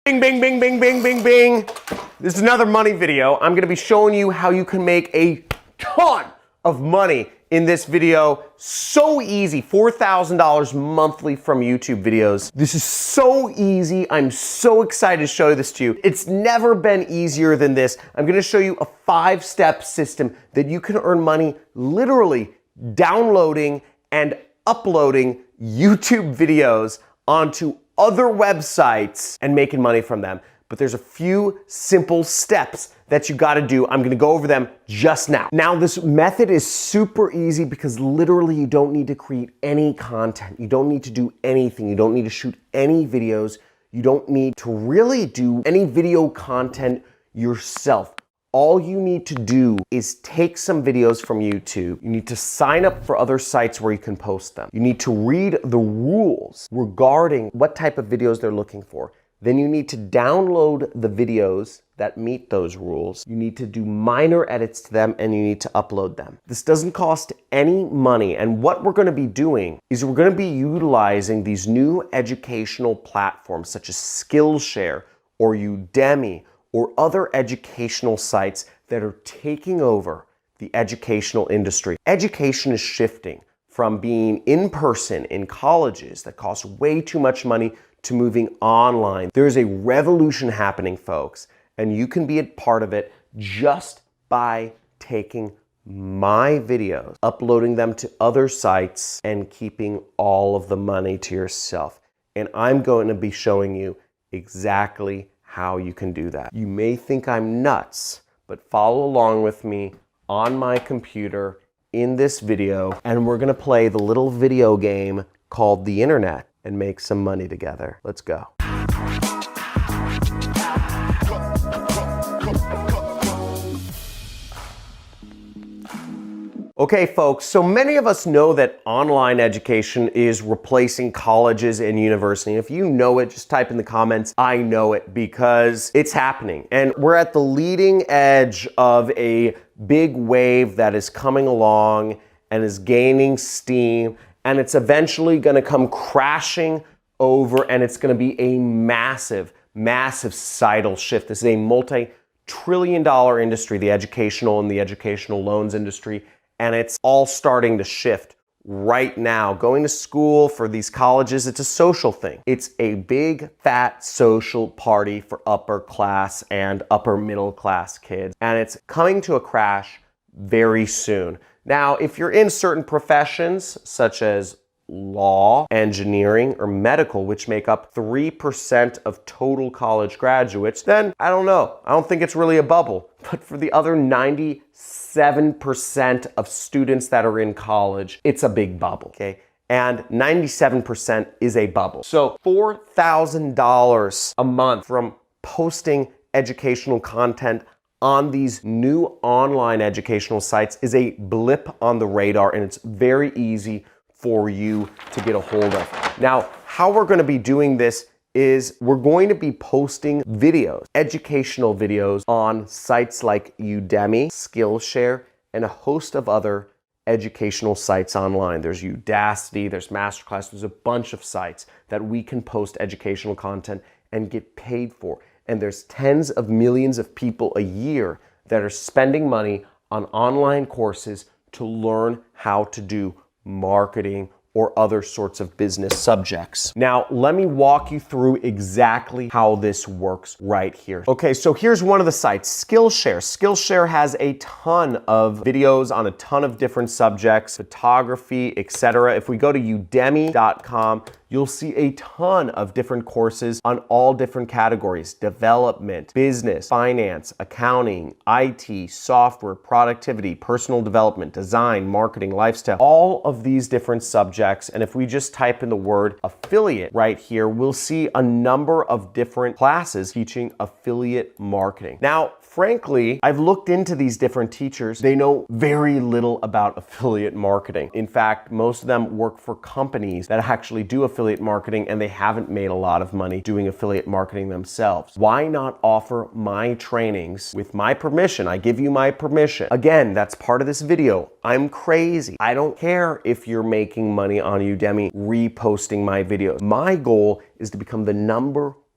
Bing, bing, bing, bing, bing, bing, bing. This is another money video. I'm gonna be showing you how you can make a ton of money in this video. So easy, $4,000 monthly from YouTube videos. This is so easy. I'm so excited to show this to you. It's never been easier than this. I'm gonna show you a 5-step system that you can earn money literally downloading and uploading YouTube videos onto other websites and making money from them. But there's a few simple steps that you gotta do. I'm gonna go over them just now. Now, this method is super easy because literally you don't need to create any content. You don't need to do anything. You don't need to shoot any videos. You don't need to really do any video content yourself. All you need to do is take some videos from YouTube. You need to sign up for other sites where you can post them. You need to read the rules regarding what type of videos they're looking for. Then you need to download the videos that meet those rules. You need to do minor edits to them and you need to upload them. This doesn't cost any money, and what we're gonna be doing is we're gonna be utilizing these new educational platforms such as Skillshare or Udemy or other educational sites that are taking over the educational industry. Education is shifting from being in person in colleges that cost way too much money to moving online. There's a revolution happening, folks, and you can be a part of it just by taking my videos, uploading them to other sites, and keeping all of the money to yourself. And I'm going to be showing you exactly how you can do that. You may think I'm nuts, but follow along with me on my computer in this video, and we're gonna play the little video game called the internet and make some money together. Let's go. Okay, folks, so many of us know that online education is replacing colleges and university. If you know it, just type in the comments, I know it, because it's happening. And we're at the leading edge of a big wave that is coming along and is gaining steam, and it's eventually gonna come crashing over, and it's gonna be a massive, massive societal shift. This is a multi-trillion-dollar industry, the educational and the educational loans industry. And it's all starting to shift right now. Going to school for these colleges, it's a social thing. It's a big, fat social party for upper class and upper middle class kids. And it's coming to a crash very soon. Now, if you're in certain professions, such as law, engineering, or medical, which make up 3% of total college graduates, then I don't know. I don't think it's really a bubble. But for the other 97% of students that are in college, it's a big bubble, okay? And 97% is a bubble. So $4,000 a month from posting educational content on these new online educational sites is a blip on the radar, and it's very easy for you to get a hold of. Now, how we're gonna be doing this is we're going to be posting videos, educational videos, on sites like Udemy, Skillshare, and a host of other educational sites online. There's Udacity, there's Masterclass, there's a bunch of sites that we can post educational content and get paid for. And there's tens of millions of people a year that are spending money on online courses to learn how to do marketing or other sorts of business subjects. Now, let me walk you through exactly how this works right here. Okay, so here's one of the sites, Skillshare. Skillshare has a ton of videos on a ton of different subjects, photography, etc. If we go to udemy.com, you'll see a ton of different courses on all different categories: development, business, finance, accounting, IT, software, productivity, personal development, design, marketing, lifestyle, all of these different subjects. And if we just type in the word affiliate right here, we'll see a number of different classes teaching affiliate marketing. Now, frankly, I've looked into these different teachers. They know very little about affiliate marketing. In fact, most of them work for companies that actually do affiliate marketing, and they haven't made a lot of money doing affiliate marketing themselves. Why not offer my trainings with my permission? I give you my permission. Again, that's part of this video. I'm crazy. I don't care if you're making money on Udemy reposting my videos. My goal is to become the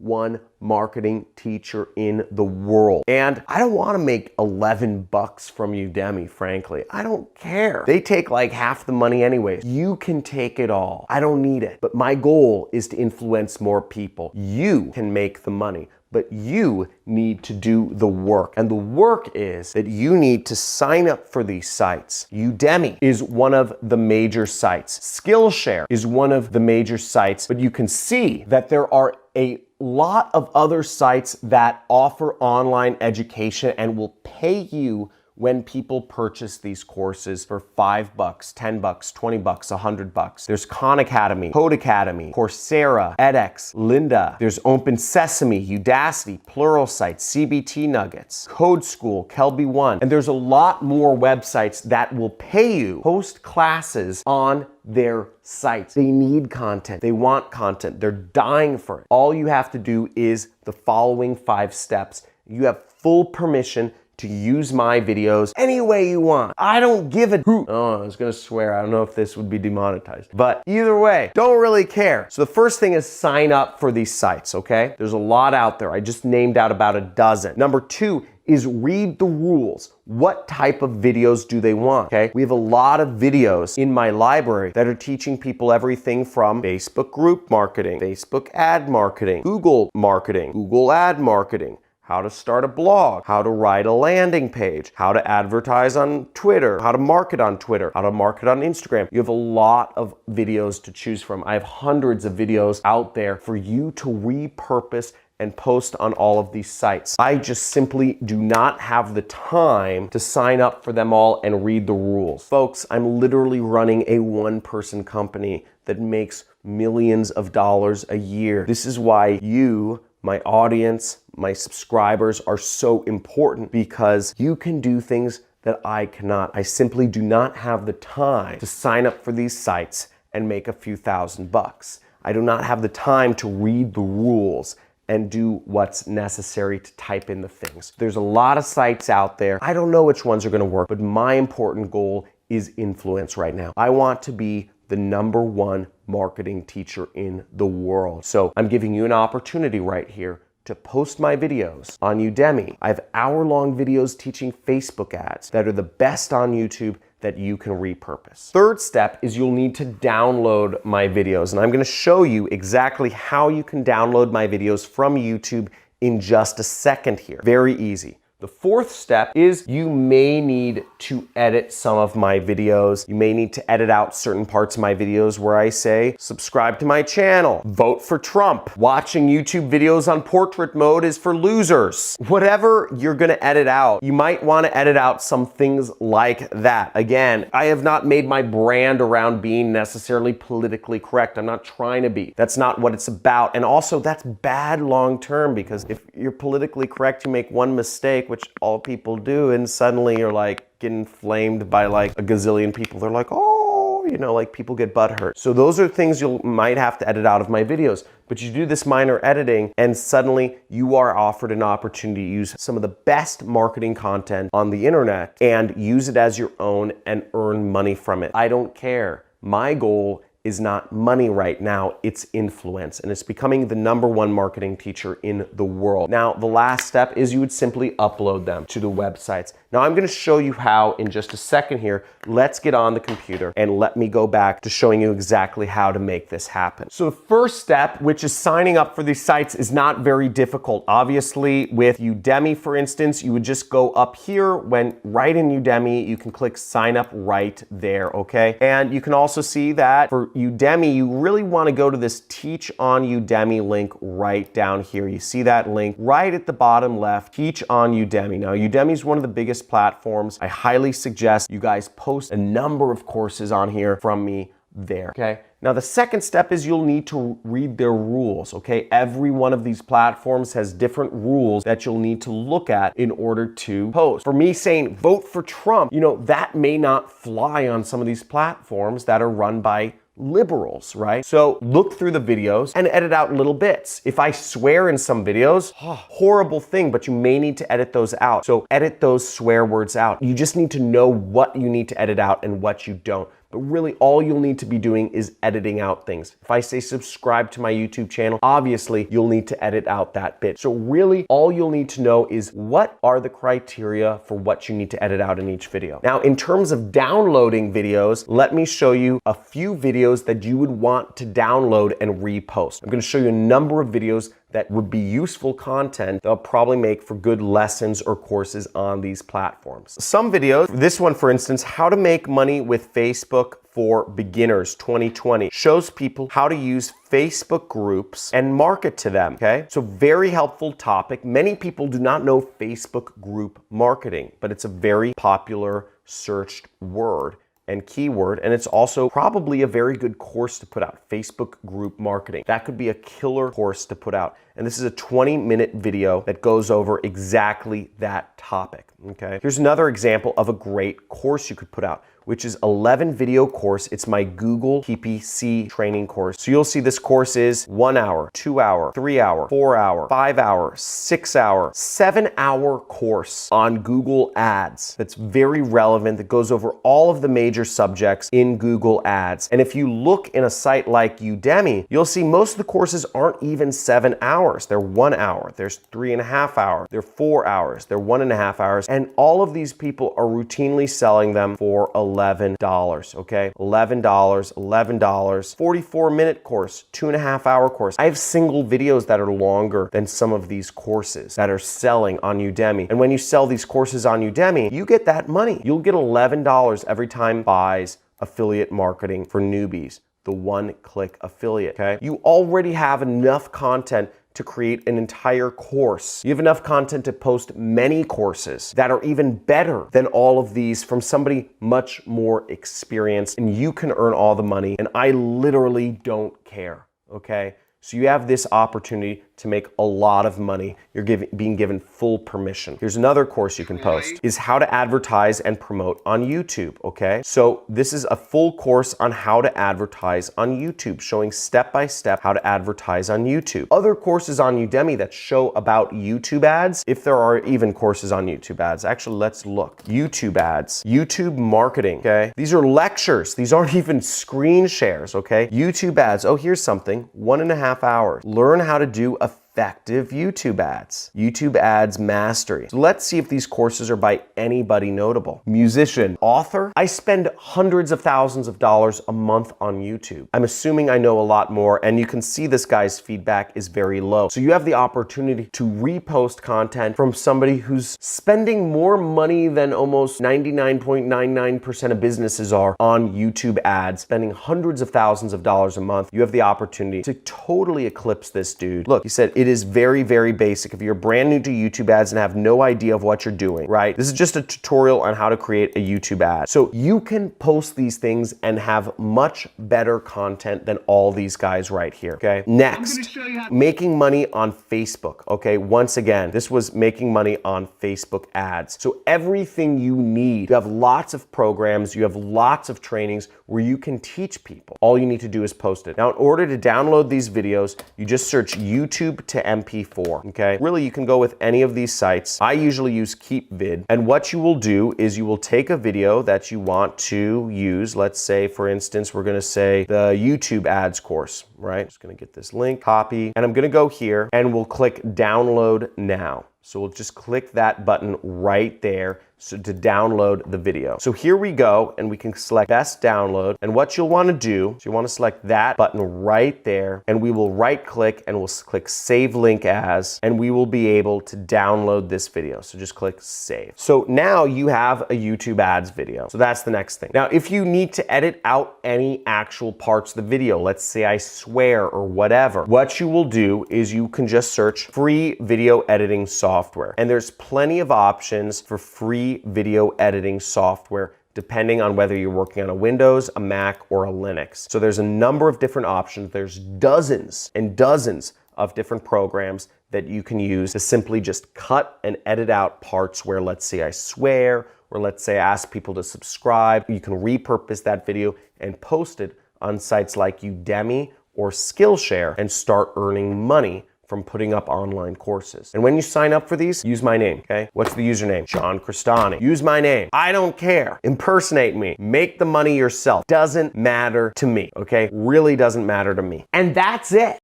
one marketing teacher in the world. And I don't want to make 11 bucks from Udemy, frankly. I don't care. They take like half the money anyways. You can take it all. I don't need it. But my goal is to influence more people. You can make the money, but you need to do the work. And the work is that you need to sign up for these sites. Udemy is one of the major sites. Skillshare is one of the major sites, but you can see that there are a lot of other sites that offer online education and will pay you when people purchase these courses for $5, $10, $20, $100. There's Khan Academy, Code Academy, Coursera, edX, Lynda. There's Open Sesame, Udacity, Pluralsight, CBT Nuggets, Code School, Kelby One. And there's a lot more websites that will pay you to host classes on their sites. They need content. They want content. They're dying for it. All you have to do is the following 5 steps. You have full permission to use my videos any way you want. I don't give a hoot. Oh, I was gonna swear. I don't know if this would be demonetized. But either way, don't really care. So the first thing is sign up for these sites, okay? There's a lot out there. I just named out about a dozen. Number 2 is read the rules. What type of videos do they want, okay? We have a lot of videos in my library that are teaching people everything from Facebook group marketing, Facebook ad marketing, Google marketing, Google ad marketing, how to start a blog, how to write a landing page, how to advertise on Twitter, how to market on Twitter, how to market on Instagram. You have a lot of videos to choose from. I have hundreds of videos out there for you to repurpose and post on all of these sites. I just simply do not have the time to sign up for them all and read the rules. Folks, I'm literally running a one-person company that makes millions of dollars a year. This is why you, my audience, my subscribers are so important, because you can do things that I cannot. I simply do not have the time to sign up for these sites and make a few $1,000s. I do not have the time to read the rules and do what's necessary to type in the things. There's a lot of sites out there. I don't know which ones are gonna work, but my important goal is influence right now. I want to be the #1 marketing teacher in the world. So I'm giving you an opportunity right here to post my videos on Udemy. I have hour-long videos teaching Facebook ads that are the best on YouTube that you can repurpose. Third step is you'll need to download my videos, and I'm gonna show you exactly how you can download my videos from YouTube in just a second here. Very easy. The fourth step is you may need to edit some of my videos. You may need to edit out certain parts of my videos where I say, subscribe to my channel, vote for Trump, watching YouTube videos on portrait mode is for losers. Whatever you're gonna edit out, you might wanna edit out some things like that. Again, I have not made my brand around being necessarily politically correct. I'm not trying to be. That's not what it's about. And also, that's bad long-term, because if you're politically correct, you make one mistake, which all people do, and suddenly you're like getting flamed by like a gazillion people. They're like, oh, you know, like people get butthurt. So those are things you might have to edit out of my videos. But you do this minor editing and suddenly you are offered an opportunity to use some of the best marketing content on the internet and use it as your own and earn money from it. I don't care. My goal is not money right now, it's influence. And it's becoming the #1 marketing teacher in the world. Now, the last step is you would simply upload them to the websites. Now, I'm gonna show you how in just a second here. Let's get on the computer and let me go back to showing you exactly how to make this happen. So the first step, which is signing up for these sites, is not very difficult. Obviously, with Udemy, for instance, you would just go up here when right in Udemy, you can click sign up right there, okay? And you can also see that for Udemy, you really want to go to this Teach on Udemy link right down here. You see that link right at the bottom left, Teach on Udemy. Now, Udemy is one of the biggest platforms. I highly suggest you guys post a number of courses on here from me there, okay? Now, the second step is you'll need to read their rules, okay? Every one of these platforms has different rules that you'll need to look at in order to post. For me saying vote for Trump, you know, that may not fly on some of these platforms that are run by liberals, right? So look through the videos and edit out little bits. If I swear in some videos, horrible thing, but you may need to edit those out. So edit those swear words out. You just need to know what you need to edit out and what you don't. But really, all you'll need to be doing is editing out things. If I say subscribe to my YouTube channel, obviously you'll need to edit out that bit. So really, all you'll need to know is what are the criteria for what you need to edit out in each video. Now, in terms of downloading videos, let me show you a few videos that you would want to download and repost. I'm going to show you a number of videos that would be useful content they'll probably make for good lessons or courses on these platforms. Some videos, this one for instance, how to make money with Facebook for beginners 2020, shows people how to use Facebook groups and market to them, okay? So very helpful topic. Many people do not know Facebook group marketing, but it's a very popular searched word and keyword, and it's also probably a very good course to put out, Facebook group marketing. That could be a killer course to put out. And this is a 20-minute video that goes over exactly that topic, okay? Here's another example of a great course you could put out, which is 11 video course. It's my Google PPC training course. So you'll see this course is 1 hour, 2 hour, 3 hour, 4 hour, 5 hour, 6 hour, 7 hour course on Google Ads. That's very relevant, that goes over all of the major subjects in Google Ads. And if you look in a site like Udemy, you'll see most of the courses aren't even 7 hours. They're 1 hour, there's 3.5 hours, they're 4 hours, they're 1.5 hours. And all of these people are routinely selling them for $11, okay? $11, $11, 44-minute course, 2.5 hour course. I have single videos that are longer than some of these courses that are selling on Udemy. And when you sell these courses on Udemy, you get that money. You'll get $11 every time buys affiliate marketing for newbies, the one-click affiliate, okay? You already have enough content to create an entire course. You have enough content to post many courses that are even better than all of these from somebody much more experienced, and you can earn all the money, and I literally don't care, okay? So you have this opportunity to make a lot of money. You're being given full permission. Here's another course you can post, is how to advertise and promote on YouTube, okay? So this is a full course on how to advertise on YouTube, showing step-by-step how to advertise on YouTube. Other courses on Udemy that show about YouTube ads, if there are even courses on YouTube ads. Actually, let's look. YouTube ads, YouTube marketing, okay? These are lectures. These aren't even screen shares, okay? YouTube ads, oh, here's something, 1.5 hours. Learn how to do effective YouTube ads. YouTube ads mastery. So let's see if these courses are by anybody notable. Musician, author. I spend hundreds of thousands of dollars a month on YouTube. I'm assuming I know a lot more, and you can see this guy's feedback is very low. So you have the opportunity to repost content from somebody who's spending more money than almost 99.99% of businesses are on YouTube ads, spending hundreds of thousands of dollars a month. You have the opportunity to totally eclipse this dude. Look, he said, it is very, very basic. If you're brand new to YouTube ads and have no idea of what you're doing, right? This is just a tutorial on how to create a YouTube ad. So you can post these things and have much better content than all these guys right here, okay? Next, making money on Facebook, okay? Once again, this was making money on Facebook ads. So everything you need, you have lots of programs, you have lots of trainings where you can teach people. All you need to do is post it. Now, in order to download these videos, you just search YouTube to MP4, okay? Really, you can go with any of these sites. I usually use KeepVid, and what you will do is you will take a video that you want to use. Let's say, for instance, we're gonna say the YouTube ads course, right? Just gonna get this link, copy, and I'm gonna go here, and we'll click download now. So we'll just click that button right there to download the video. So here we go, and we can select best download. And what you'll want to do is you want to select that button right there, and we will right click and we'll click save link as, and we will be able to download this video. So just click save. So now you have a YouTube ads video. So that's the next thing. Now, if you need to edit out any actual parts of the video, let's say I swear or whatever, what you will do is you can just search free video editing software. And there's plenty of options for free video editing software depending on whether you're working on a Windows, a Mac, or a Linux. So there's a number of different options. There's dozens and dozens of different programs that you can use to simply just cut and edit out parts where, let's say, I swear, or let's say I ask people to subscribe. You can repurpose that video and post it on sites like Udemy or Skillshare and start earning money from putting up online courses. And when you sign up for these, use my name, okay? What's the username? John Crestani. Use my name. I don't care. Impersonate me. Make the money yourself. Doesn't matter to me, okay? Really doesn't matter to me. And that's it.